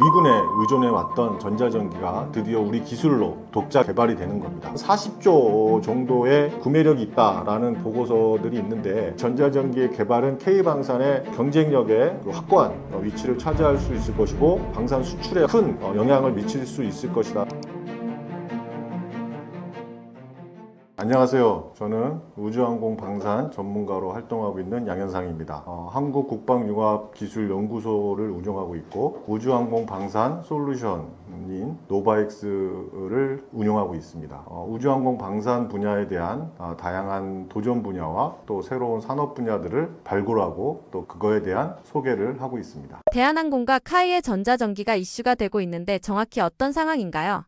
미군에 의존해 왔던 전자전기가 드디어 우리 기술로 독자 개발이 되는 겁니다. 40조 정도의 구매력이 있다라는 보고서들이 있는데, 전자전기의 개발은 K방산의 경쟁력에 확고한 위치를 차지할 수 있을 것이고 방산 수출에 큰 영향을 미칠 수 있을 것이다. 안녕하세요. 저는 우주항공 방산 전문가로 활동하고 있는 양현상입니다. 한국국방융합기술연구소를 운영하고 있고 우주항공 방산 솔루션인 노바엑스를 운영하고 있습니다. 우주항공 방산 분야에 대한 다양한 도전 분야와 또 새로운 산업 분야들을 발굴하고 또 그거에 대한 소개를 하고 있습니다. 대한항공과 카이의 전자전기가 이슈가 되고 있는데 정확히 어떤 상황인가요?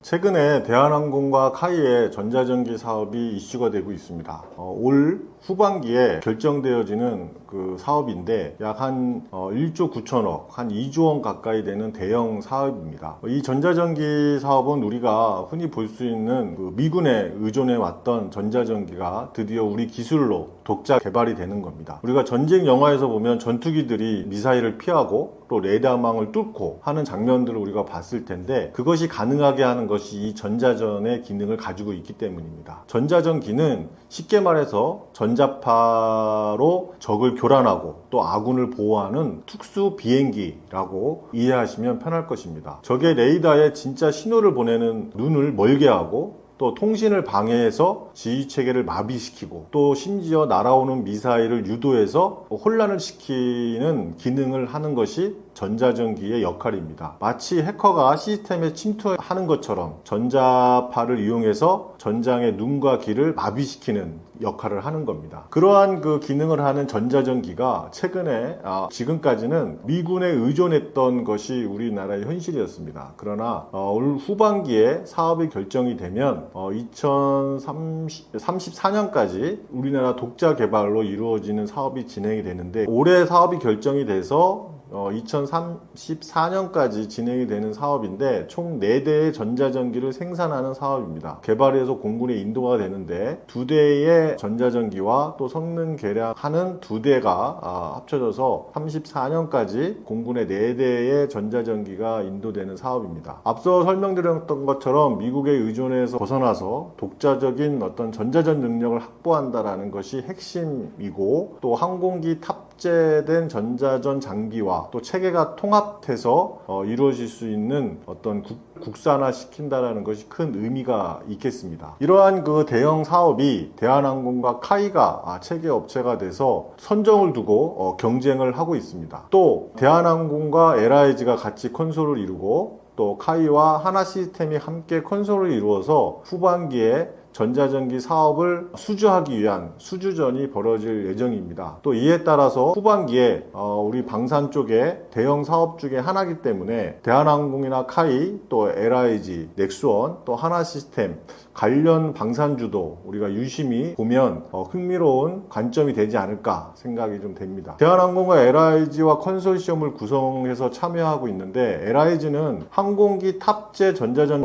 최근에 대한항공과 카이의 전자전기 사업이 이슈가 되고 있습니다. 올 후반기에 결정되어지는 그 사업인데 약 한 1조 9천억, 한 2조 원 가까이 되는 대형 사업입니다. 이 전자전기 사업은 우리가 흔히 볼 수 있는 그 미군에 의존해 왔던 전자전기가 드디어 우리 기술로 독자 개발이 되는 겁니다. 우리가 전쟁 영화에서 보면 전투기들이 미사일을 피하고 또 레이더망을 뚫고 하는 장면들을 우리가 봤을 텐데, 그것이 가능하게 하는 것이 이 전자전의 기능을 가지고 있기 때문입니다. 전자전기는 쉽게 말해서 전자파로 적을 교란하고 또 아군을 보호하는 특수 비행기라고 이해하시면 편할 것입니다. 적의 레이더에 진짜 신호를 보내는 눈을 멀게 하고 또 통신을 방해해서 지휘체계를 마비시키고 또 심지어 날아오는 미사일을 유도해서 혼란을 시키는 기능을 하는 것이 전자전기의 역할입니다. 마치 해커가 시스템에 침투하는 것처럼 전자파를 이용해서 전장의 눈과 귀를 마비시키는 역할을 하는 겁니다. 그러한 그 기능을 하는 전자전기가 최근에 지금까지는 미군에 의존했던 것이 우리나라의 현실이었습니다. 그러나 올 후반기에 사업이 결정이 되면 2034년까지 우리나라 독자 개발로 이루어지는 사업이 진행이 되는데, 올해 사업이 결정이 돼서 2034년까지 진행이 되는 사업인데 총 4대의 전자전기를 생산하는 사업입니다. 개발해서 공군에 인도가 되는데 2대의 전자전기와 또 성능 개량하는 2대가 합쳐져서 34년까지 공군의 4대의 전자전기가 인도되는 사업입니다. 앞서 설명드렸던 것처럼 미국의 의존에서 벗어나서 독자적인 어떤 전자전 능력을 확보한다라는 것이 핵심이고, 또 항공기 탑재된 전자전 장비와 또 체계가 통합해서 이루어질 수 있는 어떤 국산화 시킨다라는 것이 큰 의미가 있겠습니다. 이러한 그 대형 사업이 대한항공과 카이가 체계 업체가 돼서 선정을 두고 경쟁을 하고 있습니다. 또 대한항공과 LIG가 같이 컨소를 이루고 또 카이와 하나시스템이 함께 컨소를 이루어서 후반기에 전자전기 사업을 수주하기 위한 수주전이 벌어질 예정입니다. 또 이에 따라서 후반기에 우리 방산 쪽에 대형 사업 중에 하나이기 때문에 대한항공이나 카이, 또 LIG, 넥스원, 또 하나시스템 관련 방산주도 우리가 유심히 보면 흥미로운 관점이 되지 않을까 생각이 좀 됩니다. 대한항공과 LIG와 컨소시엄을 구성해서 참여하고 있는데, LIG는 항공기 탑재 전자전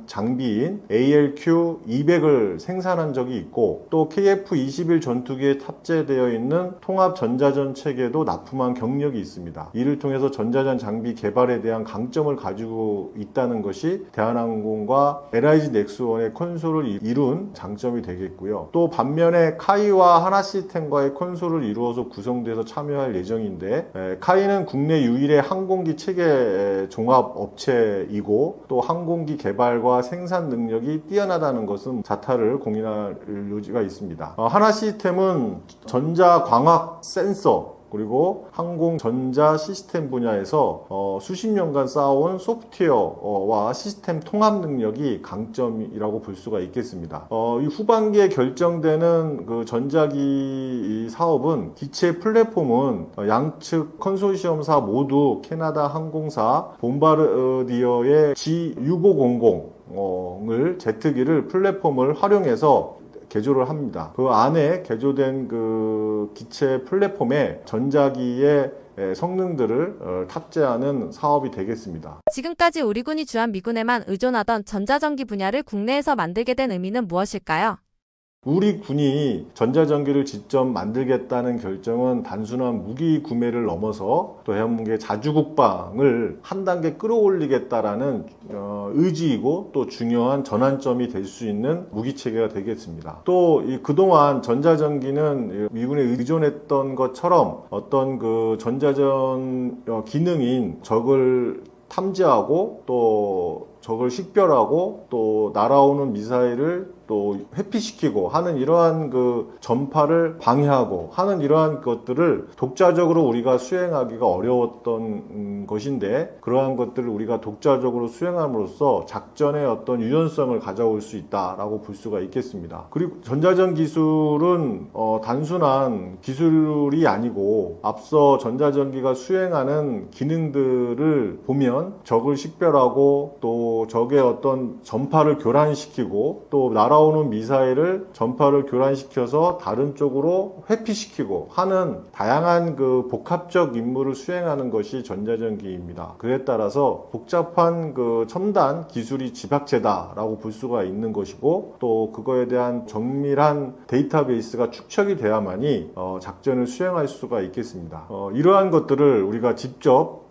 장비인 ALQ200을 생산한 적이 있고, 또 KF-21 전투기에 탑재되어 있는 통합 전자전 체계도 납품한 경력이 있습니다. 이를 통해서 전자전 장비 개발에 대한 강점을 가지고 있다는 것이 대한항공과 LIG 넥스원의 컨소를 이룬 장점이 되겠고요. 또 반면에 카이와 하나시스템과의 컨소를 이루어서 구성돼서 참여할 예정인데, 카이는 국내 유일의 항공기 체계 종합 업체이고 또 항공기 개발과 생산 능력이 뛰어나다는 것은 자타를 공인할 여지가 있습니다. 하나시스템은 전자광학 센서 그리고 항공 전자 시스템 분야에서 수십 년간 쌓아온 소프트웨어와 시스템 통합 능력이 강점이라고 볼 수가 있겠습니다. 이 후반기에 결정되는 그 전자기 사업은 기체 플랫폼은 양측 컨소시엄사 모두 캐나다 항공사 봄바르디어의 G6500을 제트기를 플랫폼을 활용해서 개조를 합니다. 그 안에 개조된 그 기체 플랫폼에 전자기의 성능들을 탑재하는 사업이 되겠습니다. 지금까지 우리 군이 주한 미군에만 의존하던 전자전기 분야를 국내에서 만들게 된 의미는 무엇일까요? 우리 군이 전자전기를 직접 만들겠다는 결정은 단순한 무기 구매를 넘어서 또 대한민국의 자주국방을 한 단계 끌어올리겠다라는 의지이고 또 중요한 전환점이 될 수 있는 무기체계가 되겠습니다. 또 그동안 전자전기는 미군에 의존했던 것처럼 어떤 그 전자전 기능인 적을 탐지하고 또 적을 식별하고 또 날아오는 미사일을 또 회피시키고 하는 이러한 그 전파를 방해하고 하는 이러한 것들을 독자적으로 우리가 수행하기가 어려웠던 것인데, 그러한 것들을 우리가 독자적으로 수행함으로써 작전의 어떤 유연성을 가져올 수 있다라고 볼 수가 있겠습니다. 그리고 전자전 기술은 단순한 기술이 아니고 앞서 전자전기가 수행하는 기능들을 보면 적을 식별하고 또 적의 어떤 전파를 교란시키고 또 날아오는 미사일을 전파를 교란시켜서 다른 쪽으로 회피시키고 하는 다양한 그 복합적 임무를 수행하는 것이 전자전기입니다. 그에 따라서 복잡한 그 첨단 기술이 집약체다라고 볼 수가 있는 것이고, 또 그거에 대한 정밀한 데이터베이스가 축적이 돼야만이 작전을 수행할 수가 있겠습니다. 이러한 것들을 우리가 직접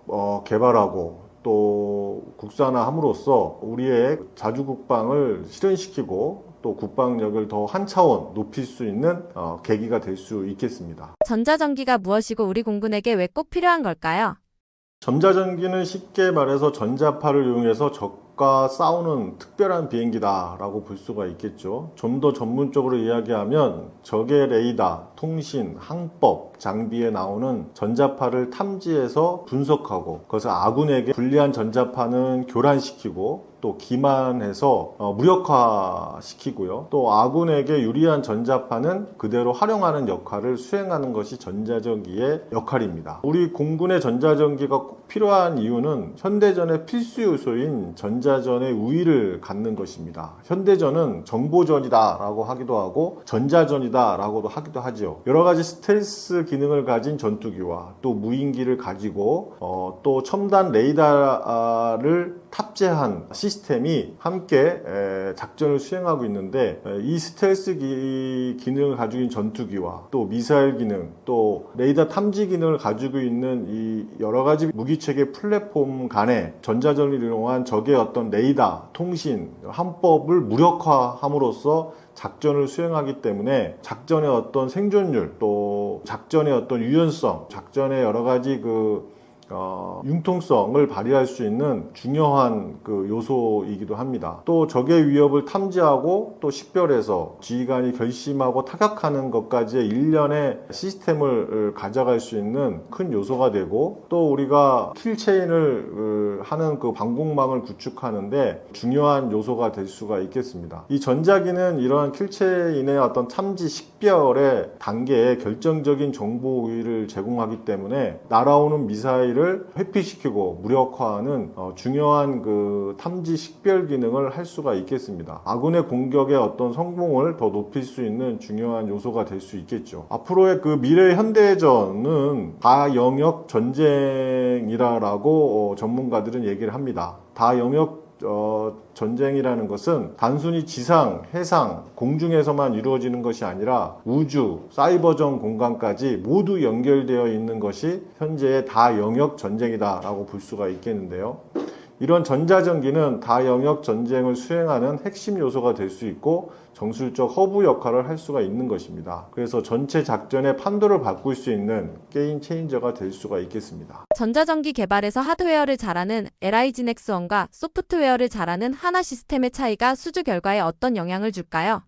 개발하고 또 국산화함으로써 우리의 자주국방을 실현시키고 또 국방력을 더 한 차원 높일 수 있는 계기가 될 수 있겠습니다. 전자전기가 무엇이고 우리 공군에게 왜 꼭 필요한 걸까요? 전자전기는 쉽게 말해서 전자파를 이용해서 적과 싸우는 특별한 비행기다라고 볼 수가 있겠죠. 좀 더 전문적으로 이야기하면 적의 레이더, 통신, 항법, 장비에 나오는 전자파를 탐지해서 분석하고 그것을 아군에게 불리한 전자파는 교란시키고 또 기만해서 무력화시키고요. 또 아군에게 유리한 전자파는 그대로 활용하는 역할을 수행하는 것이 전자전기의 역할입니다. 우리 공군의 전자전기가 꼭 필요한 이유는 현대전의 필수 요소인 전자전의 우위를 갖는 것입니다. 현대전은 정보전이다라고 하기도 하고 전자전이다라고도 하기도 하죠. 여러 가지 스텔스 기능을 가진 전투기와 또 무인기를 가지고 또 첨단 레이더를 탑재한 시스템이 함께 작전을 수행하고 있는데, 이 스텔스 기능을 가지고 있는 전투기와 또 미사일 기능, 또 레이더 탐지 기능을 가지고 있는 이 여러 가지 무기체계 플랫폼 간에 전자전을 이용한 적의 어떤 레이더, 통신, 함법을 무력화함으로써 작전을 수행하기 때문에 작전의 어떤 생존율, 또 작전의 어떤 유연성, 작전의 여러 가지 융통성을 발휘할 수 있는 중요한 그 요소이기도 합니다. 또 적의 위협을 탐지하고 또 식별해서 지휘관이 결심하고 타격하는 것까지의 일련의 시스템을 가져갈 수 있는 큰 요소가 되고, 또 우리가 킬체인을 하는 그 방공망을 구축하는데 중요한 요소가 될 수가 있겠습니다. 이 전자기는 이러한 킬체인의 어떤 탐지 식별의 단계에 결정적인 정보 우위를 제공하기 때문에 날아오는 미사일을 회피시키고 무력화하는 중요한 그 탐지 식별 기능을 할 수가 있겠습니다. 아군의 공격의 어떤 성공을 더 높일 수 있는 중요한 요소가 될 수 있겠죠. 앞으로의 그 미래 현대전은 다영역 전쟁이라고 전문가들은 얘기를 합니다. 다영역 전쟁이라는 것은 단순히 지상, 해상, 공중에서만 이루어지는 것이 아니라 우주, 사이버전 공간까지 모두 연결되어 있는 것이 현재의 다영역 전쟁이다라고 볼 수가 있겠는데요. 이런 전자전기는 다영역 전쟁을 수행하는 핵심 요소가 될 수 있고 정술적 허브 역할을 할 수가 있는 것입니다. 그래서 전체 작전의 판도를 바꿀 수 있는 게임 체인저가 될 수가 있겠습니다. 전자전기 개발에서 하드웨어를 잘하는 LIG 넥스원과 소프트웨어를 잘하는 하나 시스템의 차이가 수주 결과에 어떤 영향을 줄까요?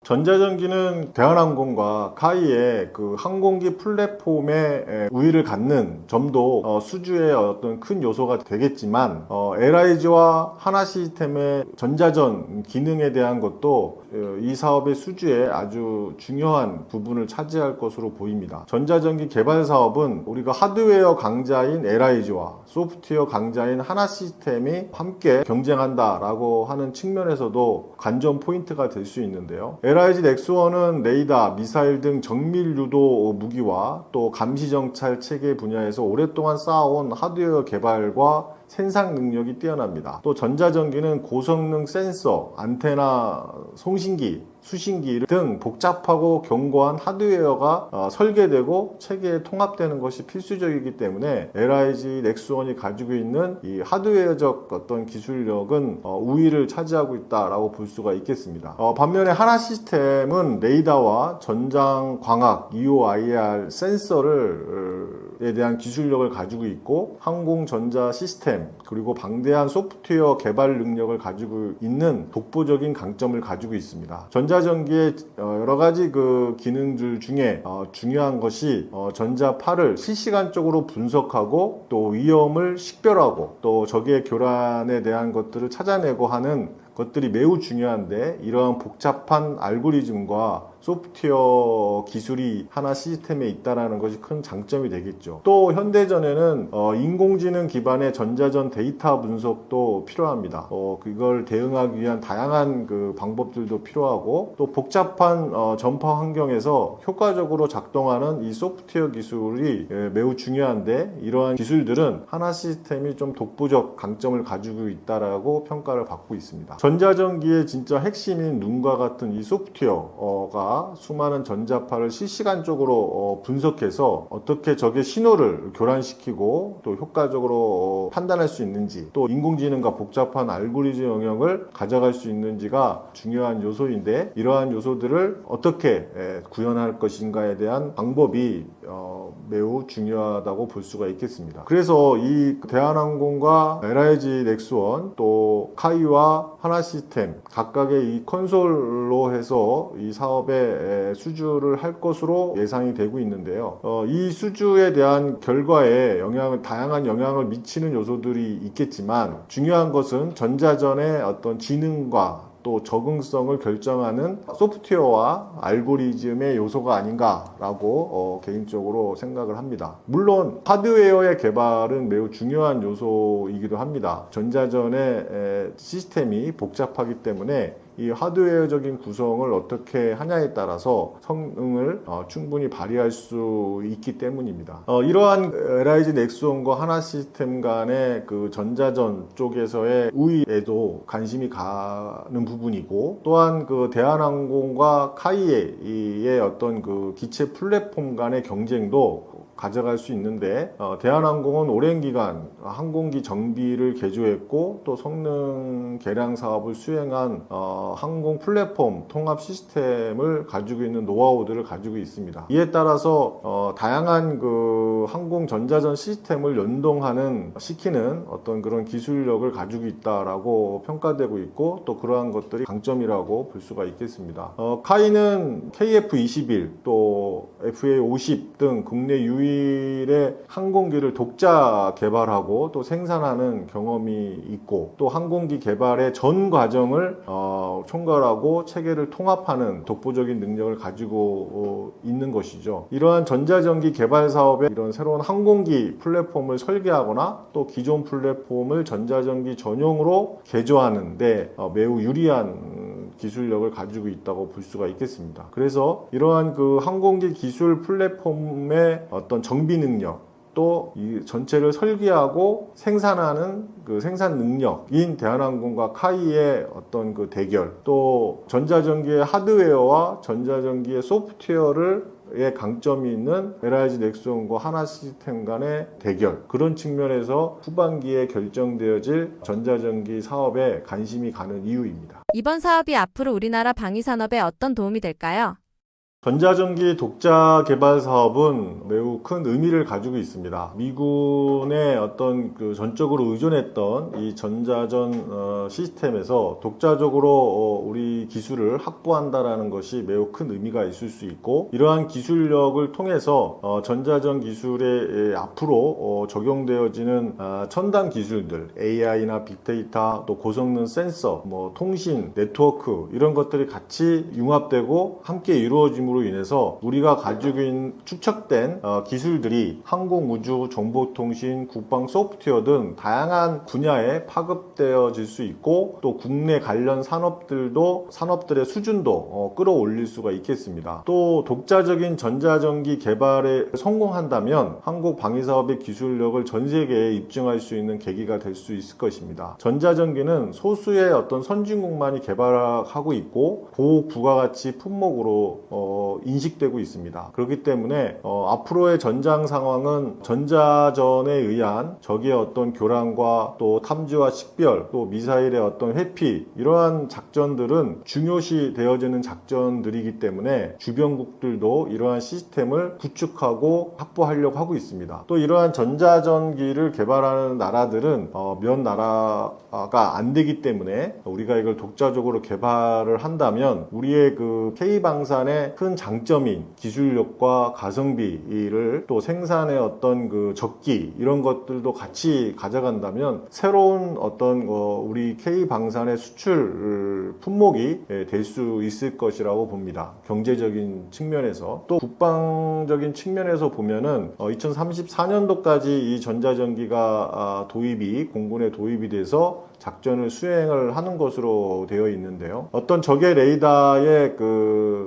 전자전기는 대한항공과 카이의 그 항공기 플랫폼의 우위를 갖는 점도 수주의 어떤 큰 요소가 되겠지만, LIG와 하나 시스템의 전자전 기능에 대한 것도 이 사업의 수주에 아주 중요한 부분을 차지할 것으로 보입니다. 전자전기 개발 사업은 우리가 하드웨어 강자인 LIG와 소프트웨어 강자인 하나 시스템이 함께 경쟁한다라고 하는 측면에서도 관전 포인트가 될 수 있는데요. LIG 넥스원은 레이더, 미사일 등 정밀 유도 무기와 또 감시 정찰 체계 분야에서 오랫동안 쌓아온 하드웨어 개발과 생산 능력이 뛰어납니다. 또 전자전기는 고성능 센서, 안테나, 송신기, 수신기 등 복잡하고 견고한 하드웨어가 설계되고 체계에 통합되는 것이 필수적이기 때문에 LIG 넥스원이 가지고 있는 이 하드웨어적 어떤 기술력은 우위를 차지하고 있다라고 볼 수가 있겠습니다. 반면에 하나 시스템은 레이더와 전장 광학, EOIR 센서에 대한 기술력을 가지고 있고 항공 전자 시스템 그리고 방대한 소프트웨어 개발 능력을 가지고 있는 독보적인 강점을 가지고 있습니다. 전자전기의 여러 가지 그 기능들 중에 중요한 것이 전자파를 실시간적으로 분석하고 또 위험을 식별하고 또 적의 교란에 대한 것들을 찾아내고 하는 것들이 매우 중요한데 이러한 복잡한 알고리즘과 소프트웨어 기술이 하나 시스템에 있다는 것이 큰 장점이 되겠죠. 또 현대전에는 인공지능 기반의 전자전 데이터 분석도 필요합니다. 그걸 대응하기 위한 다양한 그 방법들도 필요하고 또 복잡한 전파 환경에서 효과적으로 작동하는 이 소프트웨어 기술이 매우 중요한데 이러한 기술들은 하나 시스템이 좀 독보적 강점을 가지고 있다라고 평가를 받고 있습니다. 전자전기의 진짜 핵심인 눈과 같은 이 소프트웨어가 수많은 전자파를 실시간적으로 분석해서 어떻게 적의 신호를 교란시키고 또 효과적으로 판단할 수 있는지 또 인공지능과 복잡한 알고리즘 영역을 가져갈 수 있는지가 중요한 요소인데 이러한 요소들을 어떻게 구현할 것인가에 대한 방법이 매우 중요하다고 볼 수가 있겠습니다. 그래서 이 대한항공과 LIG 넥스원 또 카이와 하나 시스템 각각의 이 컨솔로 해서 이 사업에 수주를 할 것으로 예상이 되고 있는데요. 이 수주에 대한 결과에 다양한 영향을 미치는 요소들이 있겠지만 중요한 것은 전자전의 어떤 지능과 또 적응성을 결정하는 소프트웨어와 알고리즘의 요소가 아닌가라고 개인적으로 생각을 합니다. 물론 하드웨어의 개발은 매우 중요한 요소이기도 합니다. 전자전의 시스템이 복잡하기 때문에 이 하드웨어적인 구성을 어떻게 하냐에 따라서 성능을 충분히 발휘할 수 있기 때문입니다. 이러한 LIG 넥스원과 하나 시스템 간의 그 전자전 쪽에서의 우위에도 관심이 가는 부분이고 또한 그 대한항공과 카이의 어떤 그 기체 플랫폼 간의 경쟁도 가져갈 수 있는데 대한항공은 오랜 기간 항공기 정비를 개조했고 또 성능 개량 사업을 수행한 항공 플랫폼 통합 시스템을 가지고 있는 노하우들을 가지고 있습니다. 이에 따라서 다양한 그 항공 전자전 시스템을 시키는 어떤 그런 기술력을 가지고 있다라고 평가되고 있고 또 그러한 것들이 강점이라고 볼 수가 있겠습니다. 카이는 KF-21 또 FA-50 등 국내 유일의 항공기를 독자 개발하고 또 생산하는 경험이 있고 또 항공기 개발의 전 과정을 총괄하고 체계를 통합하는 독보적인 능력을 가지고 있는 것이죠. 이러한 전자전기 개발 사업에 이런 새로운 항공기 플랫폼을 설계하거나 또 기존 플랫폼을 전자전기 전용으로 개조하는데 매우 유리한 기술력을 가지고 있다고 볼 수가 있겠습니다. 그래서 이러한 그 항공기 기술 플랫폼의 어떤 정비 능력 또 이 전체를 설계하고 생산하는 그 생산 능력인 대한항공과 카이의 어떤 그 대결 또 전자전기의 하드웨어와 전자전기의 소프트웨어의 강점이 있는 LIG 넥스원과 하나 시스템 간의 대결 그런 측면에서 후반기에 결정되어질 전자전기 사업에 관심이 가는 이유입니다. 이번 사업이 앞으로 우리나라 방위산업에 어떤 도움이 될까요? 전자전기 독자 개발 사업은 매우 큰 의미를 가지고 있습니다. 미군의 어떤 그 전적으로 의존했던 이 전자전 시스템에서 독자적으로 우리 기술을 확보한다라는 것이 매우 큰 의미가 있을 수 있고 이러한 기술력을 통해서 전자전 기술에 앞으로 적용되어지는 첨단 기술들 AI나 빅데이터 또 고성능 센서 통신 네트워크 이런 것들이 같이 융합되고 함께 이루어짐으로 있음으로 인해서 우리가 가지고 있는 축적된 기술들이 항공, 우주, 정보통신, 국방, 소프트웨어 등 다양한 분야에 파급되어질 수 있고 또 국내 관련 산업들의 수준도 끌어올릴 수가 있겠습니다. 또 독자적인 전자전기 개발에 성공한다면 한국 방위사업의 기술력을 전 세계에 입증할 수 있는 계기가 될 수 있을 것입니다. 전자전기는 소수의 어떤 선진국만이 개발하고 있고 고부가가치 품목으로 인식되고 있습니다. 그렇기 때문에 앞으로의 전장 상황은 전자전에 의한 적의 어떤 교란과 또 탐지와 식별 또 미사일의 어떤 회피 이러한 작전들은 중요시 되어지는 작전들이기 때문에 주변국들도 이러한 시스템을 구축하고 확보하려고 하고 있습니다. 또 이러한 전자전기를 개발하는 나라들은 몇 나라가 안 되기 때문에 우리가 이걸 독자적으로 개발을 한다면 우리의 그 K방산의 큰 장점인 기술력과 가성비를 또 생산의 어떤 그 적기 이런 것들도 같이 가져간다면 새로운 어떤 우리 K방산의 수출 품목이 될 수 있을 것이라고 봅니다. 경제적인 측면에서 또 국방적인 측면에서 보면은 2034년도까지 이 전자전기가 공군에 도입이 돼서 작전을 수행을 하는 것으로 되어 있는데요. 어떤 적의 레이더에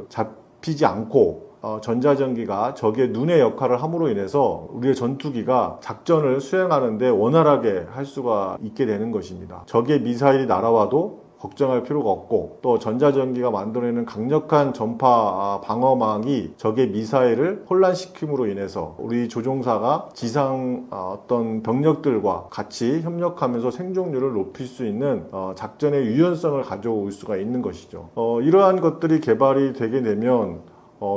잡히지 않고 전자전기가 적의 눈의 역할을 함으로 인해서 우리의 전투기가 작전을 수행하는데 원활하게 할 수가 있게 되는 것입니다. 적의 미사일이 날아와도 걱정할 필요가 없고 또 전자전기가 만들어내는 강력한 전파 방어망이 적의 미사일을 혼란시킴으로 인해서 우리 조종사가 지상 어떤 병력들과 같이 협력하면서 생존율을 높일 수 있는 작전의 유연성을 가져올 수가 있는 것이죠. 이러한 것들이 개발이 되게 되면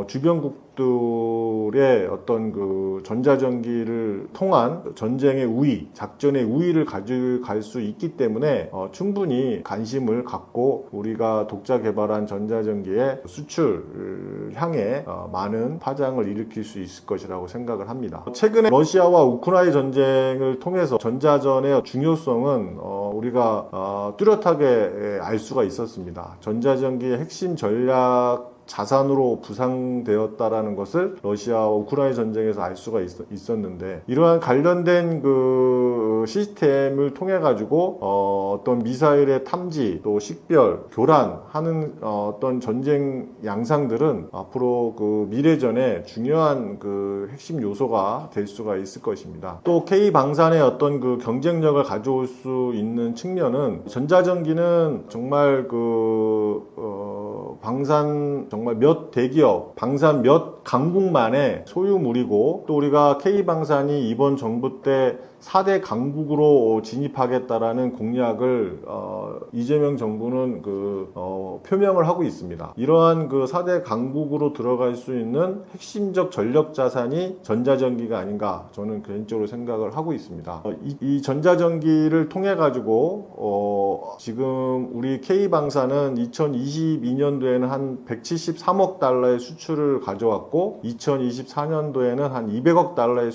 주변국들의 어떤 그 전자전기를 통한 전쟁의 우위, 작전의 우위를 가져갈 수 있기 때문에 충분히 관심을 갖고 우리가 독자 개발한 전자전기의 수출 향해 많은 파장을 일으킬 수 있을 것이라고 생각을 합니다. 최근에 러시아와 우크라이나 전쟁을 통해서 전자전의 중요성은 우리가 뚜렷하게 알 수가 있었습니다. 전자전기의 핵심 전략 자산으로 부상되었다라는 것을 러시아와 우크라이나 전쟁에서 알 수가 있었는데 이러한 관련된 그 시스템을 통해 가지고 어떤 미사일의 탐지 또 식별 교란하는 어떤 전쟁 양상들은 앞으로 그 미래전에 중요한 그 핵심 요소가 될 수가 있을 것입니다. 또 K 방산의 어떤 그 경쟁력을 가져올 수 있는 측면은 전자전기는 정말 방산 정말 몇 대기업, 방산 몇 강국만의 소유물이고 또 우리가 K방산이 이번 정부 때 4대 강국으로 진입하겠다라는 공약을 이재명 정부는 표명을 하고 있습니다. 이러한 그 4대 강국으로 들어갈 수 있는 핵심적 전력 자산이 전자전기가 아닌가 저는 개인적으로 생각을 하고 있습니다. 이 전자전기를 통해 가지고 지금 우리 K방산은 2022년도에는 한 173억 달러의 수출을 가져왔고 2024년도에는 한 200억 달러의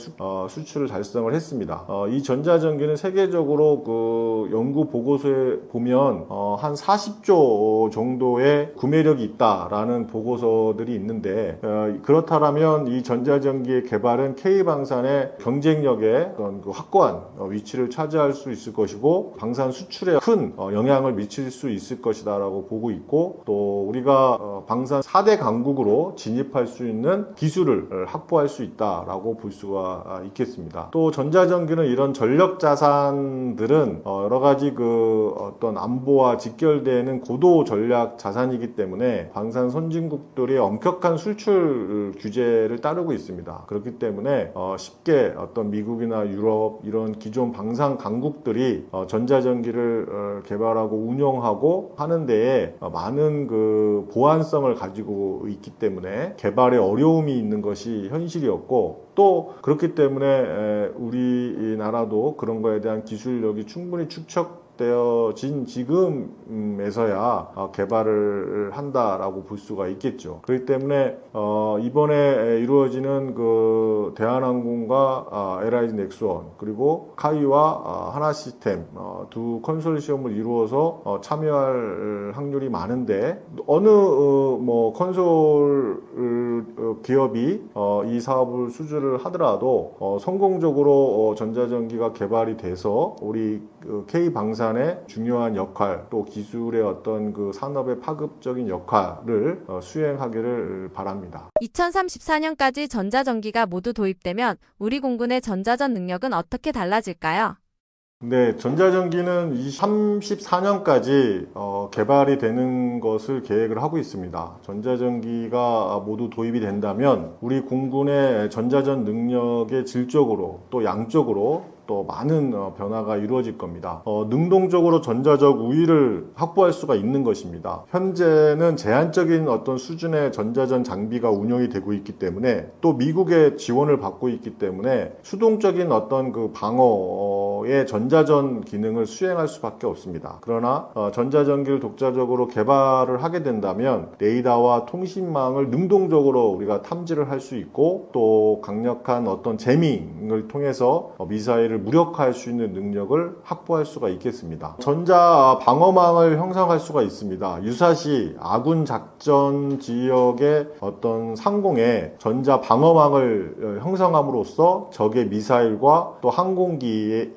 수출을 달성을 했습니다. 이 전자전기는 세계적으로 그 연구 보고서에 보면 한 40조 정도의 구매력이 있다라는 보고서들이 있는데 그렇다면 이 전자전기의 개발은 K방산의 경쟁력에 어떤 그 확고한 위치를 차지할 수 있을 것이고 방산 수출에 큰 영향을 미칠 수 있을 것이다라고 보고 있고 또 우리가 방산 4대 강국으로 진입할 수 있는 기술을 확보할 수 있다라고 볼 수가 있겠습니다. 또 전자전기는 이런 전력 자산들은 여러 가지 그 어떤 안보와 직결되는 고도 전략 자산이기 때문에 방산 선진국들이 엄격한 수출 규제를 따르고 있습니다. 그렇기 때문에 쉽게 어떤 미국이나 유럽 이런 기존 방산 강국들이 전자전기를 개발하고 운영하고 하는 데에 많은 그 보안성을 가지고 있기 때문에 개발에 어려움이 있는 것이 현실이었고 또 그렇기 때문에 우리나라도 그런 거에 대한 기술력이 충분히 축적되어진 지금에서야 개발을 한다라고 볼 수가 있겠죠. 그렇기 때문에 이번에 이루어지는 그 대한항공과 LIG 넥스원 그리고 카이와 하나시스템 두 컨소시엄을 이루어서 참여할 확률이 많은데 어느 뭐 컨솔 기업이 이 사업을 수주를 하더라도 성공적으로 전자전기가 개발이 돼서 우리 K방산의 중요한 역할 또 기술의 어떤 그 산업의 파급적인 역할을 수행하기를 바랍니다. 2034년까지 전자전기가 모두 도입되면 우리 공군의 전자전 능력은 어떻게 달라질까요? 네, 전자전기는 34년까지 개발이 되는 것을 계획을 하고 있습니다. 전자전기가 모두 도입이 된다면 우리 공군의 전자전 능력의 질적으로 또 양적으로 또 많은 변화가 이루어질 겁니다. 능동적으로 전자적 우위를 확보할 수가 있는 것입니다. 현재는 제한적인 어떤 수준의 전자전 장비가 운영이 되고 있기 때문에 또 미국의 지원을 받고 있기 때문에 수동적인 어떤 그 방어의 전자전 기능을 수행할 수밖에 없습니다. 그러나 전자전기를 독자적으로 개발을 하게 된다면 레이더와 통신망을 능동적으로 우리가 탐지를 할 수 있고 또 강력한 어떤 재밍을 통해서 미사일을 무력화할 수 있는 능력을 확보할 수가 있겠습니다. 전자 방어망을 형성할 수가 있습니다. 유사시 아군 작전 지역의 어떤 상공에 전자 방어망을 형성함으로써 적의 미사일과 또 항공기의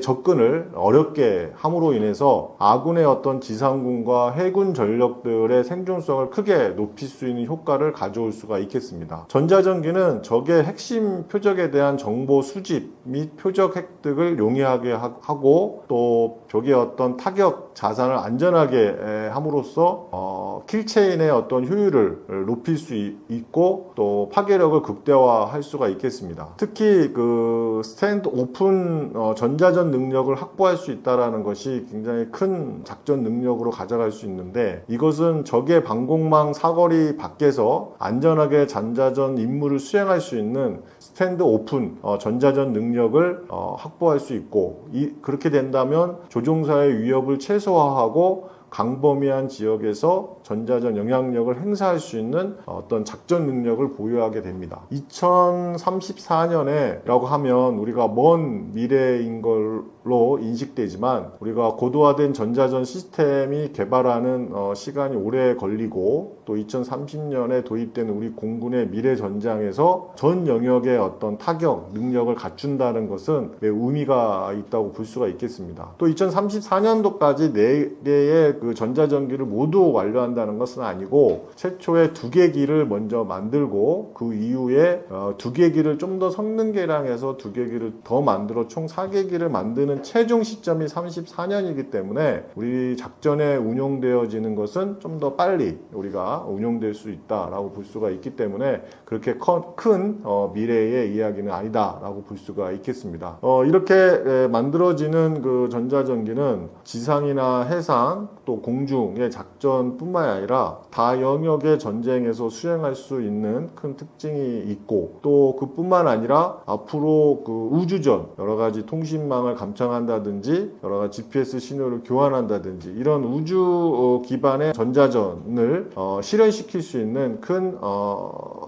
접근을 어렵게 함으로 인해서 아군의 어떤 지상군과 해군 전력들의 생존성을 크게 높일 수 있는 효과를 가져올 수가 있겠습니다. 전자전기는 적의 핵심 표적에 대한 정보 수집 및 표적 획득을 용이하게 하고 또 적의 어떤 타격 자산을 안전하게 함으로써 킬체인의 어떤 효율을 높일 수 있고 또 파괴력을 극대화할 수가 있겠습니다. 특히 그 스탠드 오픈 전자전 능력을 확보할 수 있다는 것이 굉장히 큰 작전 능력으로 가져갈 수 있는데 이것은 적의 방공망 사거리 밖에서 안전하게 전자전 임무를 수행할 수 있는 스탠드 오픈 전자전 능력을 확보할 수 있고 그렇게 된다면 조종사의 위협을 최소화하고 강범위한 지역에서 전자전 영향력을 행사할 수 있는 어떤 작전 능력을 보유하게 됩니다. 2034년에라고 하면 우리가 먼 미래인 걸로 인식되지만 우리가 고도화된 전자전 시스템이 개발하는 시간이 오래 걸리고 또 2030년에 도입되는 우리 공군의 미래 전장에서 전 영역의 어떤 타격 능력을 갖춘다는 것은 매우 의미가 있다고 볼 수가 있겠습니다. 또 2034년도까지 4개의 그 전자전기를 모두 완료한다는 것은 아니고 최초의 2개 기를 먼저 만들고 그 이후에 2개 기를 좀 더 성능 개량해서 2개 기를 더 만들어 총 4개 기를 만드는 최종 시점이 34년이기 때문에 우리 작전에 운용되어지는 것은 좀 더 빨리 우리가 운용될 수 있다라고 볼 수가 있기 때문에 그렇게 큰 미래의 이야기는 아니다라고 볼 수가 있겠습니다. 이렇게 만들어지는 그 전자전기는 지상이나 해상 또 공중의 작전뿐만 아니라 다 영역의 전쟁에서 수행할 수 있는 큰 특징이 있고 또 그뿐만 아니라 앞으로 그 우주전 여러 가지 통신망을 감청한다든지 여러 가지 GPS 신호를 교환한다든지 이런 우주 기반의 전자전을 실현시킬 수 있는 큰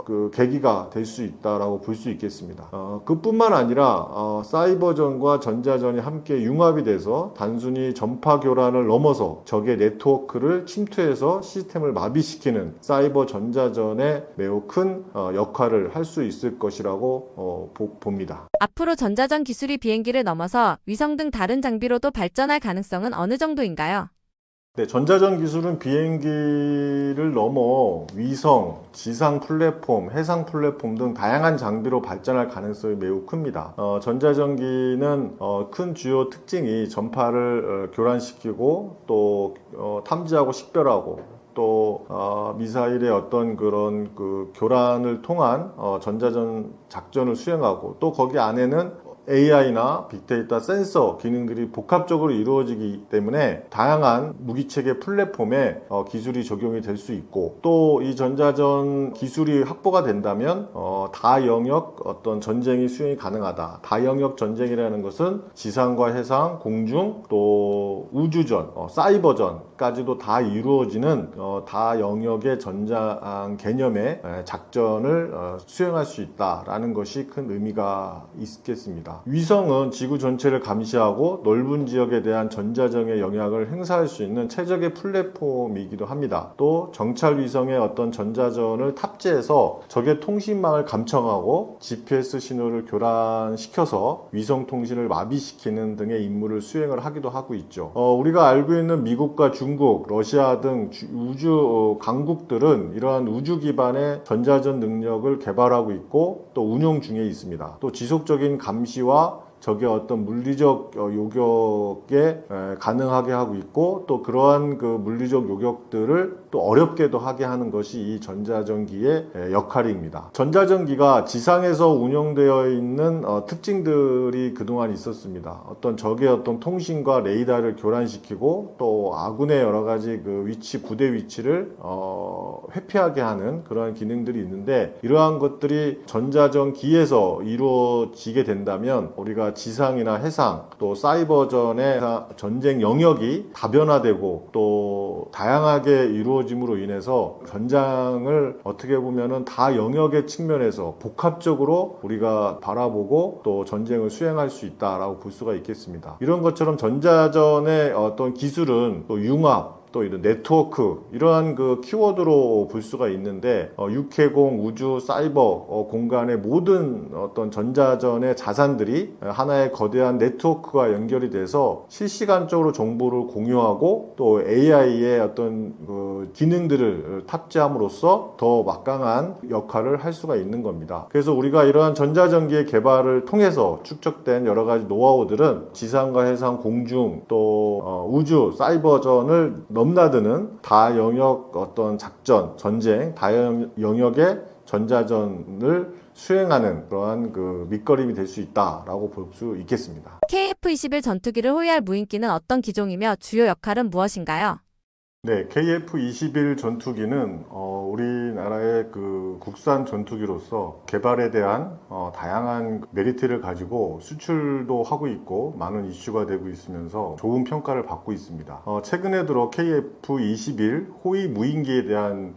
그 계기가 될 수 있다라고 볼 수 있겠습니다. 그뿐만 아니라 사이버전과 전자전이 함께 융합이 돼서 단순히 전파 교란을 넘어서 적의 네트워크를 침투해서 시스템을 마비시키는 사이버 전자전에 매우 큰 역할을 할 수 있을 것이라고 봅니다. 앞으로 전자전 기술이 비행기를 넘어서 위성 등 다른 장비로도 발전할 가능성은 어느 정도인가요? 네, 전자전 기술은 비행기를 넘어 위성, 지상 플랫폼, 해상 플랫폼 등 다양한 장비로 발전할 가능성이 매우 큽니다. 전자전기는 큰 주요 특징이 전파를 교란시키고 또 탐지하고 식별하고 또 미사일의 어떤 그런 그 교란을 통한 전자전 작전을 수행하고 또 거기 안에는 AI나 빅데이터, 센서 기능들이 복합적으로 이루어지기 때문에 다양한 무기체계 플랫폼에 기술이 적용이 될 수 있고, 또 이 전자전 기술이 확보가 된다면 다영역 어떤 전쟁이 수행이 가능하다. 다영역 전쟁이라는 것은 지상과 해상, 공중, 또 우주전, 사이버전까지도 다 이루어지는 다영역의 전장 개념의 작전을 수행할 수 있다라는 것이 큰 의미가 있겠습니다. 위성은 지구 전체를 감시하고 넓은 지역에 대한 전자정의 영향을 행사할 수 있는 최적의 플랫폼이기도 합니다. 또 정찰 위성의 어떤 전자전을 탑재해서 적의 통신망을 감청하고 GPS 신호를 교란시켜서 위성 통신을 마비시키는 등의 임무를 수행을 하기도 하고 있죠. 우리가 알고 있는 미국과 중국, 러시아 등 우주 강국들은 이러한 우주 기반의 전자전 능력을 개발하고 있고 또 운용 중에 있습니다. 또 지속적인 감시와 적의 어떤 물리적 요격에 가능하게 하고 있고, 또 그러한 그 물리적 요격들을 또 어렵게도 하게 하는 것이 이 전자전기의 역할입니다. 전자전기가 지상에서 운영되어 있는 특징들이 그동안 있었습니다. 어떤 적의 어떤 통신과 레이더를 교란시키고 또 아군의 여러 가지 그 위치, 부대 위치를 회피하게 하는 그러한 기능들이 있는데, 이러한 것들이 전자전기에서 이루어지게 된다면 우리가 지상이나 해상, 또 사이버전의 전쟁 영역이 다변화되고 또 다양하게 이루어짐으로 인해서 전장을 어떻게 보면은 다 영역의 측면에서 복합적으로 우리가 바라보고 또 전쟁을 수행할 수 있다라고 볼 수가 있겠습니다. 이런 것처럼 전자전의 어떤 기술은 또 융합, 또 이런 네트워크, 이러한 그 키워드로 볼 수가 있는데, 육해공, 우주, 사이버 공간의 모든 어떤 전자전의 자산들이 하나의 거대한 네트워크와 연결이 돼서 실시간적으로 정보를 공유하고 또 AI의 어떤 그 기능들을 탑재함으로써 더 막강한 역할을 할 수가 있는 겁니다. 그래서 우리가 이러한 전자전기의 개발을 통해서 축적된 여러 가지 노하우들은 지상과 해상, 공중, 또 우주, 사이버전을 넘나드는 다영역 어떤 작전, 전쟁, 다영역의 전자전을 수행하는 그러한 그 밑거름이 될 수 있다라고 볼 수 있겠습니다. KF-21 전투기를 호위할 무인기는 어떤 기종이며 주요 역할은 무엇인가요? 네, KF-21 전투기는 우리나라의 그 국산 전투기로서 개발에 대한 다양한 메리트를 가지고 수출도 하고 있고 많은 이슈가 되고 있으면서 좋은 평가를 받고 있습니다. 최근에 들어 KF-21 호위 무인기에 대한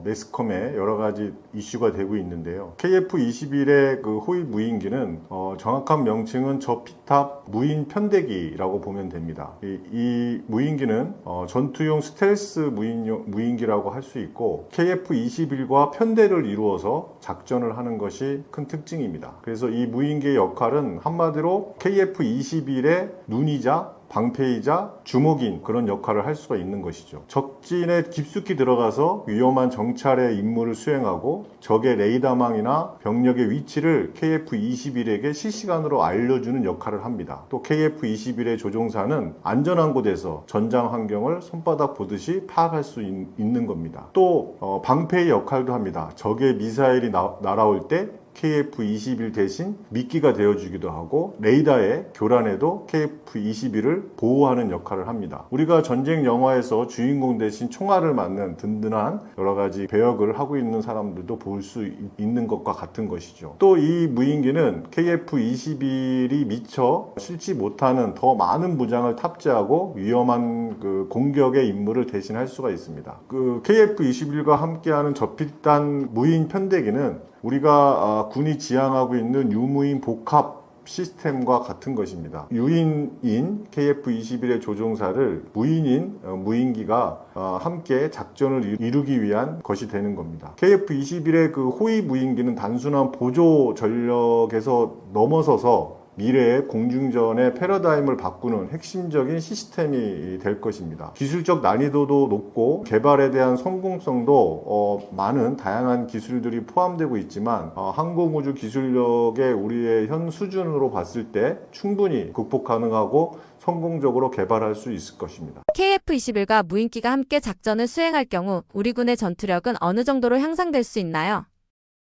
매스컴에 여러 가지 이슈가 되고 있는데요. KF-21의 그 호위 무인기는 정확한 명칭은 저피탑 무인 편대기라고 보면 됩니다. 이 무인기는 전투용 스텔스 무인기라고 할 수 있고, KF-21과 편대를 이루어서 작전을 하는 것이 큰 특징입니다. 그래서 이 무인기의 역할은 한마디로 KF-21의 눈이자 방패이자 주먹인 그런 역할을 할 수가 있는 것이죠. 적진에 깊숙이 들어가서 위험한 정찰의 임무를 수행하고 적의 레이더망이나 병력의 위치를 KF-21에게 실시간으로 알려주는 역할을 합니다. 또 KF-21의 조종사는 안전한 곳에서 전장 환경을 손바닥 보듯이 파악할 수 있는 겁니다. 또 방패의 역할도 합니다. 적의 미사일이 날아올 때 KF-21 대신 미끼가 되어주기도 하고, 레이더의 교란에도 KF-21을 보호하는 역할을 합니다. 우리가 전쟁 영화에서 주인공 대신 총알을 맞는 든든한 여러 가지 배역을 하고 있는 사람들도 볼 수 있는 것과 같은 것이죠. 또 이 무인기는 KF-21이 미처 실지 못하는 더 많은 무장을 탑재하고 위험한 그 공격의 임무를 대신할 수가 있습니다. 그 KF-21과 함께하는 저필단 무인 편대기는 우리가 군이 지향하고 있는 유무인 복합 시스템과 같은 것입니다. 유인인 KF-21의 조종사를 무인인 무인기가 함께 작전을 이루기 위한 것이 되는 겁니다. KF-21의 그 호위 무인기는 단순한 보조 전력에서 넘어서서 미래의 공중전의 패러다임을 바꾸는 핵심적인 시스템이 될 것입니다. 기술적 난이도도 높고 개발에 대한 성공성도 많은 다양한 기술들이 포함되고 있지만 항공우주 기술력의 우리의 현 수준으로 봤을 때 충분히 극복 가능하고 성공적으로 개발할 수 있을 것입니다. KF-21과 무인기가 함께 작전을 수행할 경우 우리 군의 전투력은 어느 정도로 향상될 수 있나요?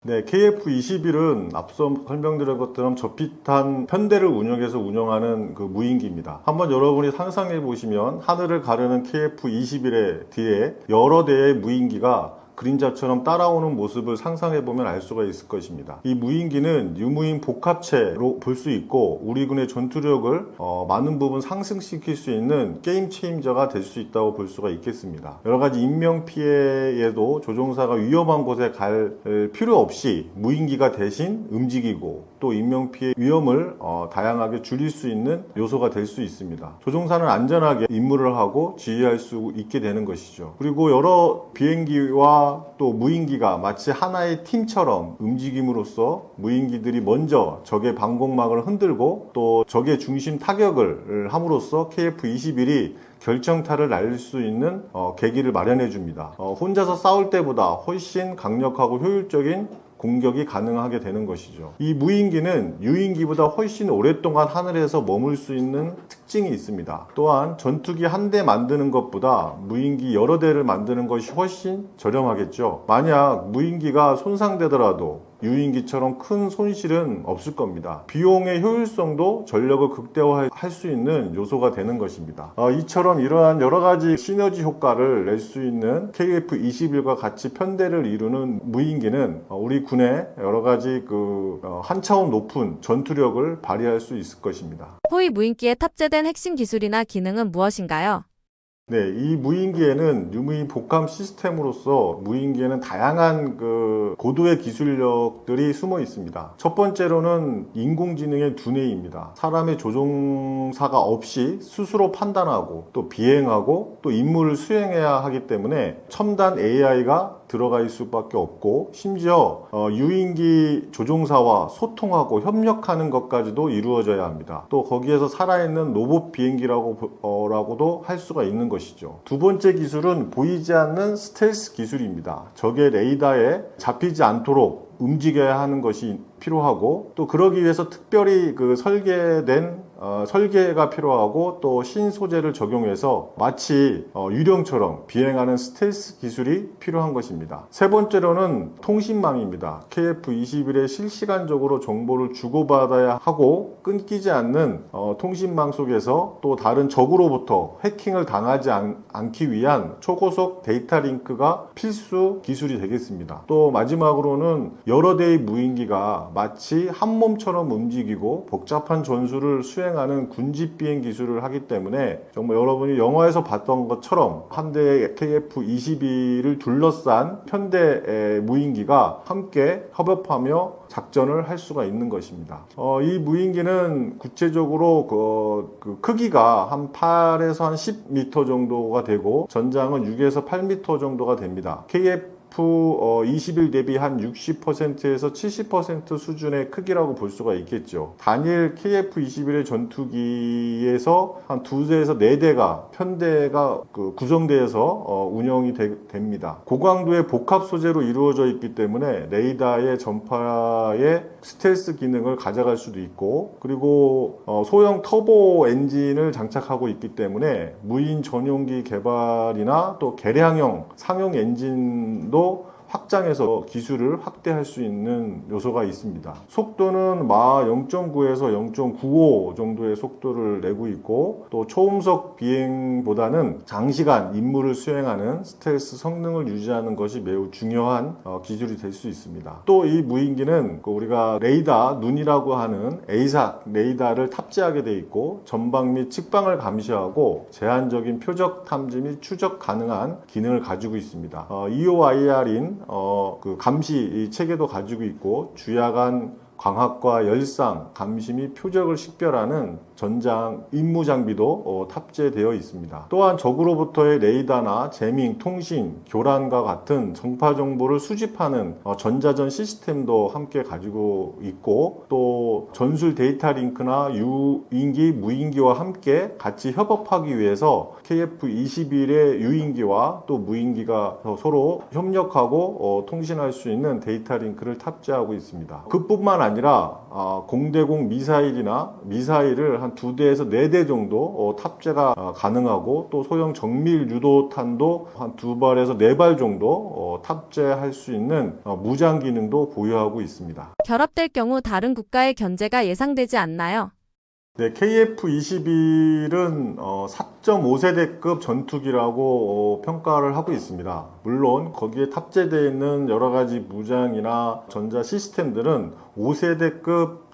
네, KF-21은 앞서 설명드린 것처럼 저피탄 편대를 운영해서 운영하는 그 무인기입니다. 한번 여러분이 상상해 보시면 하늘을 가르는 KF-21의 뒤에 여러 대의 무인기가 그림자처럼 따라오는 모습을 상상해보면 알 수가 있을 것입니다. 이 무인기는 유무인 복합체로 볼 수 있고 우리 군의 전투력을 많은 부분 상승시킬 수 있는 게임 체인저가 될 수 있다고 볼 수가 있겠습니다. 여러 가지 인명피해에도 조종사가 위험한 곳에 갈 필요 없이 무인기가 대신 움직이고 또 인명피해 위험을 다양하게 줄일 수 있는 요소가 될 수 있습니다. 조종사는 안전하게 임무를 하고 지휘할 수 있게 되는 것이죠. 그리고 여러 비행기와 또 무인기가 마치 하나의 팀처럼 움직임으로써 무인기들이 먼저 적의 방공막을 흔들고 또 적의 중심 타격을 함으로써 KF-21이 결정타를 날릴 수 있는 계기를 마련해 줍니다. 혼자서 싸울 때보다 훨씬 강력하고 효율적인 공격이 가능하게 되는 것이죠. 이 무인기는 유인기보다 훨씬 오랫동안 하늘에서 머물 수 있는 특징이 있습니다. 또한 전투기 한 대 만드는 것보다 무인기 여러 대를 만드는 것이 훨씬 저렴하겠죠. 만약 무인기가 손상되더라도 유인기처럼 큰 손실은 없을 겁니다. 비용의 효율성도 전력을 극대화할 수 있는 요소가 되는 것입니다. 이처럼 이러한 여러 가지 시너지 효과를 낼 수 있는 KF-21과 같이 편대를 이루는 무인기는 우리 군의 여러 가지 한 차원 높은 전투력을 발휘할 수 있을 것입니다. 호위 무인기에 탑재된 핵심 기술이나 기능은 무엇인가요? 네, 이 무인기에는 유무인 복합 시스템으로서 무인기에는 다양한 고도의 기술력들이 숨어 있습니다. 첫 번째로는 인공지능의 두뇌입니다. 사람의 조종사가 없이 스스로 판단하고 또 비행하고 또 임무를 수행해야 하기 때문에 첨단 AI가 들어가 있을 수밖에 없고 심지어 유인기 조종사와 소통하고 협력하는 것까지도 이루어져야 합니다. 또 거기에서 살아있는 로봇 비행기라고도 할 수가 있는 것이죠. 두 번째 기술은 보이지 않는 스텔스 기술입니다. 적의 레이더에 잡히지 않도록 움직여야 하는 것이 필요하고 또 그러기 위해서 특별히 설계가 필요하고 또 신소재를 적용해서 마치 유령처럼 비행하는 스텔스 기술이 필요한 것입니다. 세 번째로는 통신망입니다. KF-21에 실시간적으로 정보를 주고받아야 하고 끊기지 않는 통신망 속에서 또 다른 적으로부터 해킹을 당하지 않기 위한 초고속 데이터 링크가 필수 기술이 되겠습니다. 또 마지막으로는 여러 대의 무인기가 마치 한 몸처럼 움직이고 복잡한 전술을 수행하는 군집 비행 기술을 하기 때문에 정말 여러분이 영화에서 봤던 것처럼 한 대의 KF-21을 둘러싼 편대 무인기가 함께 협업하며 작전을 할 수가 있는 것입니다. 이 무인기는 구체적으로 크기가 한 8에서 한 10m 정도가 되고 전장은 6에서 8m 정도가 됩니다. KF-21 대비 한 60%에서 70% 수준의 크기라고 볼 수가 있겠죠. 단일 KF-21의 전투기에서 한 2대에서 4대가 편대가 구성되어서 운영이 됩니다. 고강도의 복합 소재로 이루어져 있기 때문에 레이더의 전파의 스텔스 기능을 가져갈 수도 있고 그리고 소형 터보 엔진을 장착하고 있기 때문에 무인 전용기 개발이나 또 개량형 상용 엔진도 확장해서 기술을 확대할 수 있는 요소가 있습니다. 속도는 마 0.9에서 0.95 정도의 속도를 내고 있고 또 초음속 비행보다는 장시간 임무를 수행하는 스텔스 성능을 유지하는 것이 매우 중요한 기술이 될 수 있습니다. 또 이 무인기는 우리가 레이더 눈이라고 하는 ASAC 레이더를 탑재하게 돼 있고 전방 및 측방을 감시하고 제한적인 표적 탐지 및 추적 가능한 기능을 가지고 있습니다. EOIR인 감시 체계도 가지고 있고 주야간 광학과 열상, 감시 및 표적을 식별하는 전장 임무 장비도 탑재되어 있습니다. 또한 적으로부터의 레이더나 제밍, 통신, 교란과 같은 정파 정보를 수집하는 전자전 시스템도 함께 가지고 있고 또 전술 데이터 링크나 유인기, 무인기와 함께 같이 협업하기 위해서 KF-21의 유인기와 또 무인기가 서로 협력하고 통신할 수 있는 데이터 링크를 탑재하고 있습니다. 그뿐만 아니라 공대공 미사일을 한 2대에서 4대 정도 탑재가 가능하고, 또 소형 정밀 유도탄도 한 2발에서 4발 정도 탑재할 수 있는 무장 기능도 보유하고 있습니다. 결합될 경우 다른 국가의 견제가 예상되지 않나요? 네, KF-21은 4.5세대급 전투기라고 평가를 하고 있습니다. 물론 거기에 탑재되어 있는 여러 가지 무장이나 전자 시스템들은 5세대급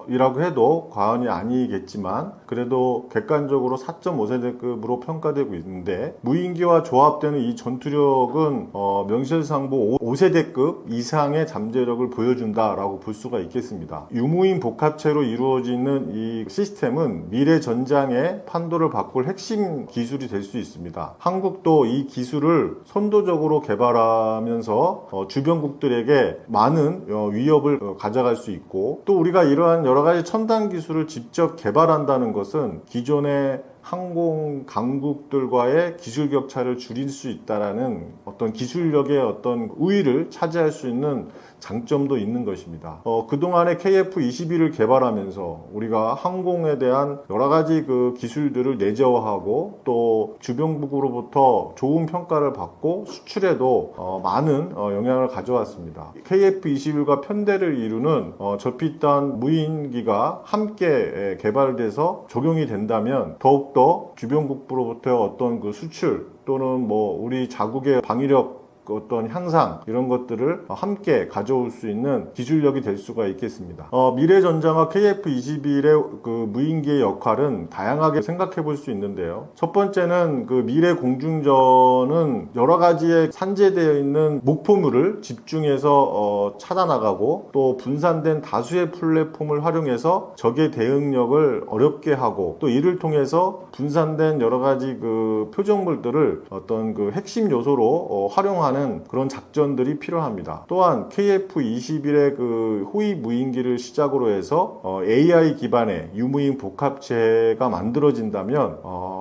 이라고 해도 과언이 아니겠지만, 그래도 객관적으로 4.5세대급으로 평가되고 있는데, 무인기와 조합되는 이 전투력은 명실상부 5세대급 이상의 잠재력을 보여준다라고 볼 수가 있겠습니다. 유무인 복합체로 이루어지는 이 시스템은 미래 전장의 판도를 바꿀 핵심 기술이 될 수 있습니다. 한국도 이 기술을 선도적으로 개발하면서 주변국들에게 많은 위협을 가져갈 수 있고, 또 우리가 이러한 여러 가지 첨단 기술을 직접 개발한다는 것은 기존의 항공 강국들과의 기술 격차를 줄일 수 있다라는 어떤 기술력의 어떤 우위를 차지할 수 있는 장점도 있는 것입니다. 그동안에 KF-21을 개발하면서 우리가 항공에 대한 여러 가지 그 기술들을 내재화하고, 또 주변국으로부터 좋은 평가를 받고 수출에도 많은 영향을 가져왔습니다. KF-21과 편대를 이루는 저핏단 무인기가 함께 개발돼서 적용이 된다면 더욱더 주변국으로부터 어떤 그 수출, 또는 우리 자국의 방위력 어떤 향상, 이런 것들을 함께 가져올 수 있는 기술력이 될 수가 있겠습니다. 미래 전장과 KF-21의 그 무인기의 역할은 다양하게 생각해 볼 수 있는데요. 첫 번째는 그 미래 공중전은 여러 가지의 산재되어 있는 목표물을 집중해서 찾아나가고, 또 분산된 다수의 플랫폼을 활용해서 적의 대응력을 어렵게 하고, 또 이를 통해서 분산된 여러 가지 그 표적물들을 어떤 그 핵심 요소로 활용하는 그런 작전들이 필요합니다. 또한 KF-21의 그 호위 무인기를 시작으로 해서 AI 기반의 유무인 복합체가 만들어진다면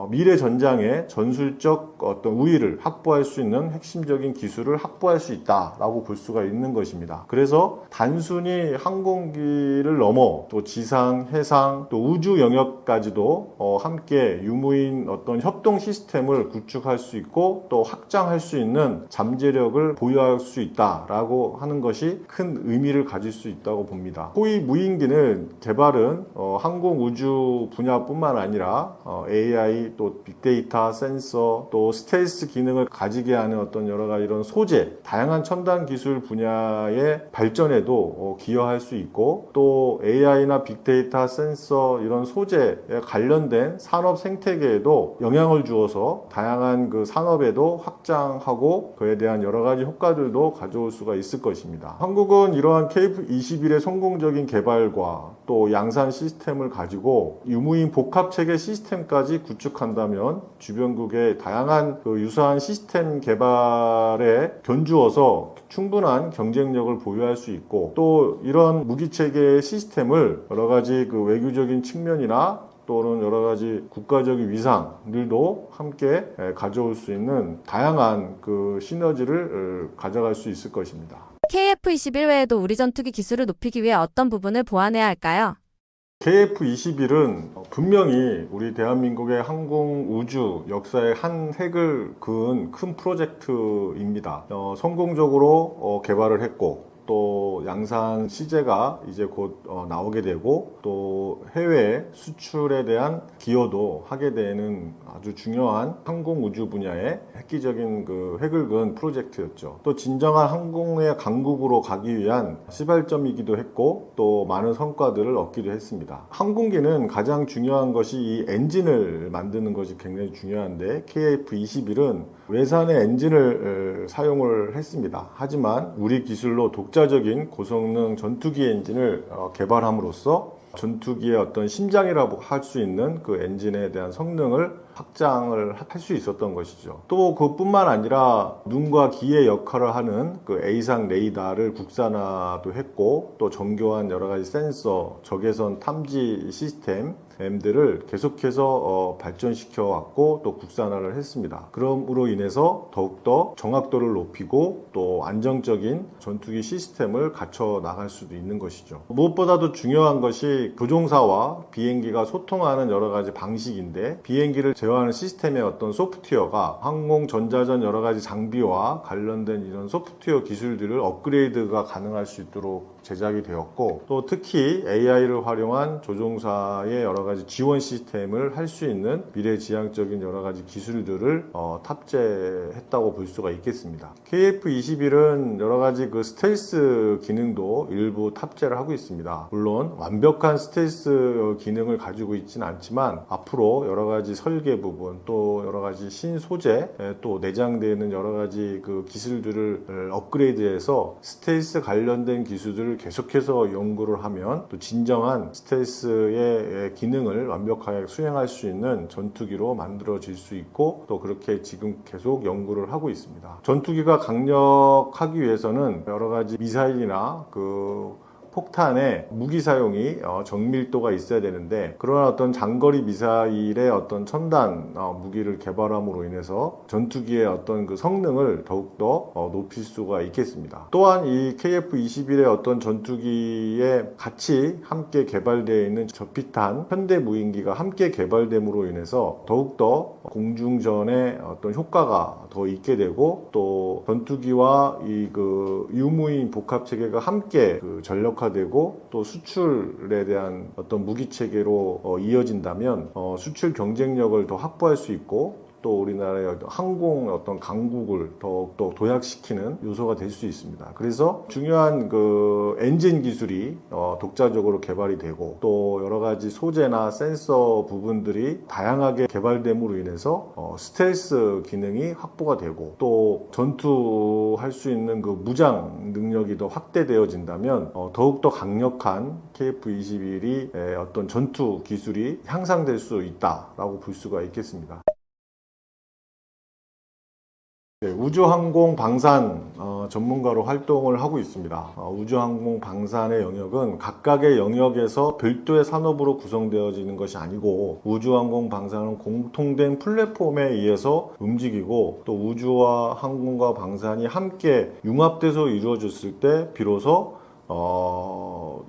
미래 전장에 전술적 어떤 우위를 확보할 수 있는 핵심적인 기술을 확보할 수 있다라고 볼 수가 있는 것입니다. 그래서 단순히 항공기를 넘어 또 지상, 해상, 또 우주 영역까지도 함께 유무인 어떤 협동 시스템을 구축할 수 있고, 또 확장할 수 있는 잠재력을 보유할 수 있다라고 하는 것이 큰 의미를 가질 수 있다고 봅니다. 호위 무인기는 개발은 항공 우주 분야뿐만 아니라 AI, 또 빅데이터, 센서, 또 스텔스 기능을 가지게 하는 어떤 여러 가지 이런 소재, 다양한 첨단 기술 분야의 발전에도 기여할 수 있고, 또 AI나 빅데이터, 센서 이런 소재에 관련된 산업 생태계에도 영향을 주어서 다양한 그 산업에도 확장하고 그에 대한 여러 가지 효과들도 가져올 수가 있을 것입니다. 한국은 이러한 KF-21의 성공적인 개발과 또 양산 시스템을 가지고 유무인 복합체계 시스템까지 구축한다면 주변국의 다양한 그 유사한 시스템 개발에 견주어서 충분한 경쟁력을 보유할 수 있고, 또 이런 무기체계의 시스템을 여러 가지 그 외교적인 측면이나 또는 여러 가지 국가적인 위상들도 함께 가져올 수 있는 다양한 그 시너지를 가져갈 수 있을 것입니다. KF-21 외에도 우리 전투기 기술을 높이기 위해 어떤 부분을 보완해야 할까요? KF-21은 분명히 우리 대한민국의 항공 우주 역사의 한 획을 그은 큰 프로젝트입니다. 성공적으로 개발을 했고, 또 양산 시제가 이제 곧 나오게 되고, 또 해외 수출에 대한 기여도 하게 되는 아주 중요한 항공 우주 분야의 획기적인 그 획을 그은 프로젝트였죠. 또 진정한 항공의 강국으로 가기 위한 시발점이기도 했고, 또 많은 성과들을 얻기도 했습니다. 항공기는 가장 중요한 것이 이 엔진을 만드는 것이 굉장히 중요한데, KF-21은 외산의 엔진을 사용을 했습니다. 하지만 우리 기술로 독자적인 고성능 전투기 엔진을 개발함으로써 전투기의 어떤 심장이라고 할 수 있는 그 엔진에 대한 성능을 확장을 할 수 있었던 것이죠. 또 그뿐만 아니라 눈과 귀의 역할을 하는 그 A상 레이더를 국산화도 했고, 또 정교한 여러 가지 센서, 적외선 탐지 시스템, 시스템들을 계속해서 발전시켜 왔고 또 국산화를 했습니다. 그럼으로 인해서 더욱더 정확도를 높이고 또 안정적인 전투기 시스템을 갖춰 나갈 수도 있는 것이죠. 무엇보다도 중요한 것이 조종사와 비행기가 소통하는 여러 가지 방식인데, 비행기를 제어하는 시스템의 어떤 소프트웨어가 항공 전자전 여러 가지 장비와 관련된 이런 소프트웨어 기술들을 업그레이드가 가능할 수 있도록 제작이 되었고, 또 특히 AI를 활용한 조종사의 여러 가지 지원 시스템을 할 수 있는 미래지향적인 여러 가지 기술들을 탑재했다고 볼 수가 있겠습니다. KF-21은 여러 가지 그 스텔스 기능도 일부 탑재를 하고 있습니다. 물론 완벽한 스텔스 기능을 가지고 있지는 않지만 앞으로 여러 가지 설계 부분, 또 여러 가지 신소재, 또 내장되는 여러 가지 그 기술들을 업그레이드해서 스텔스 관련된 기술들을 계속해서 연구를 하면 또 진정한 스텔스의 기능을 완벽하게 수행할 수 있는 전투기로 만들어질 수 있고, 또 그렇게 지금 계속 연구를 하고 있습니다. 전투기가 강력하기 위해서는 여러 가지 미사일이나 폭탄의 무기 사용이 정밀도가 있어야 되는데, 그런 어떤 장거리 미사일의 어떤 첨단 무기를 개발함으로 인해서 전투기의 어떤 그 성능을 더욱더 높일 수가 있겠습니다. 또한 이 KF-21의 어떤 전투기에 같이 함께 개발되어 있는 저피탄 현대 무인기가 함께 개발됨으로 인해서 더욱더 공중전의 어떤 효과가 더 있게 되고, 또 전투기와 이 유무인 복합 체계가 함께 전력화되고 또 수출에 대한 어떤 무기 체계로 이어진다면 수출 경쟁력을 더 확보할 수 있고, 또 우리나라의 항공 어떤 강국을 더욱더 도약시키는 요소가 될 수 있습니다. 그래서 중요한 엔진 기술이 독자적으로 개발이 되고, 또 여러 가지 소재나 센서 부분들이 다양하게 개발됨으로 인해서 스텔스 기능이 확보가 되고, 또 전투할 수 있는 무장 능력이 더 확대되어진다면 더욱더 강력한 KF-21이 어떤 전투 기술이 향상될 수 있다라고 볼 수가 있겠습니다. 우주항공 방산 전문가로 활동을 하고 있습니다. 우주항공 방산의 영역은 각각의 영역에서 별도의 산업으로 구성되어지는 것이 아니고, 우주항공 방산은 공통된 플랫폼에 의해서 움직이고, 또 우주와 항공과 방산이 함께 융합돼서 이루어졌을 때 비로소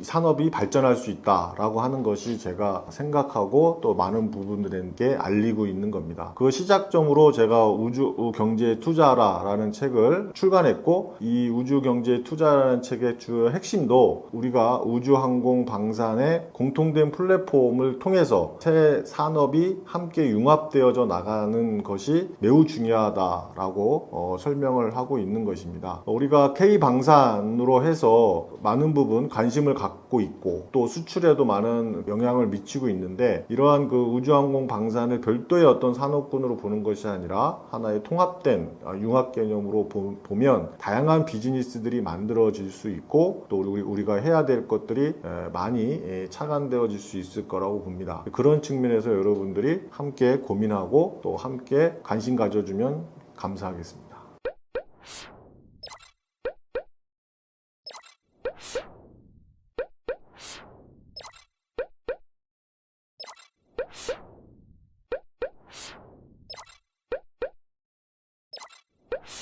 산업이 발전할 수 있다라고 하는 것이 제가 생각하고 또 많은 부분들에게 알리고 있는 겁니다. 그 시작점으로 제가 우주 경제에 투자라라는 책을 출간했고, 이 우주 경제에 투자라는 책의 주요 핵심도 우리가 우주항공 방산의 공통된 플랫폼을 통해서 새 산업이 함께 융합되어져 나가는 것이 매우 중요하다라고 설명을 하고 있는 것입니다. 우리가 K방산으로 해서 많은 부분 관심을 갖고 있고, 또 수출에도 많은 영향을 미치고 있는데, 이러한 우주항공 방산을 별도의 어떤 산업군으로 보는 것이 아니라 하나의 통합된 융합 개념으로 보면 다양한 비즈니스들이 만들어질 수 있고, 또 우리가 해야 될 것들이 많이 차관되어질 수 있을 거라고 봅니다. 그런 측면에서 여러분들이 함께 고민하고 또 함께 관심 가져주면 감사하겠습니다.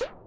you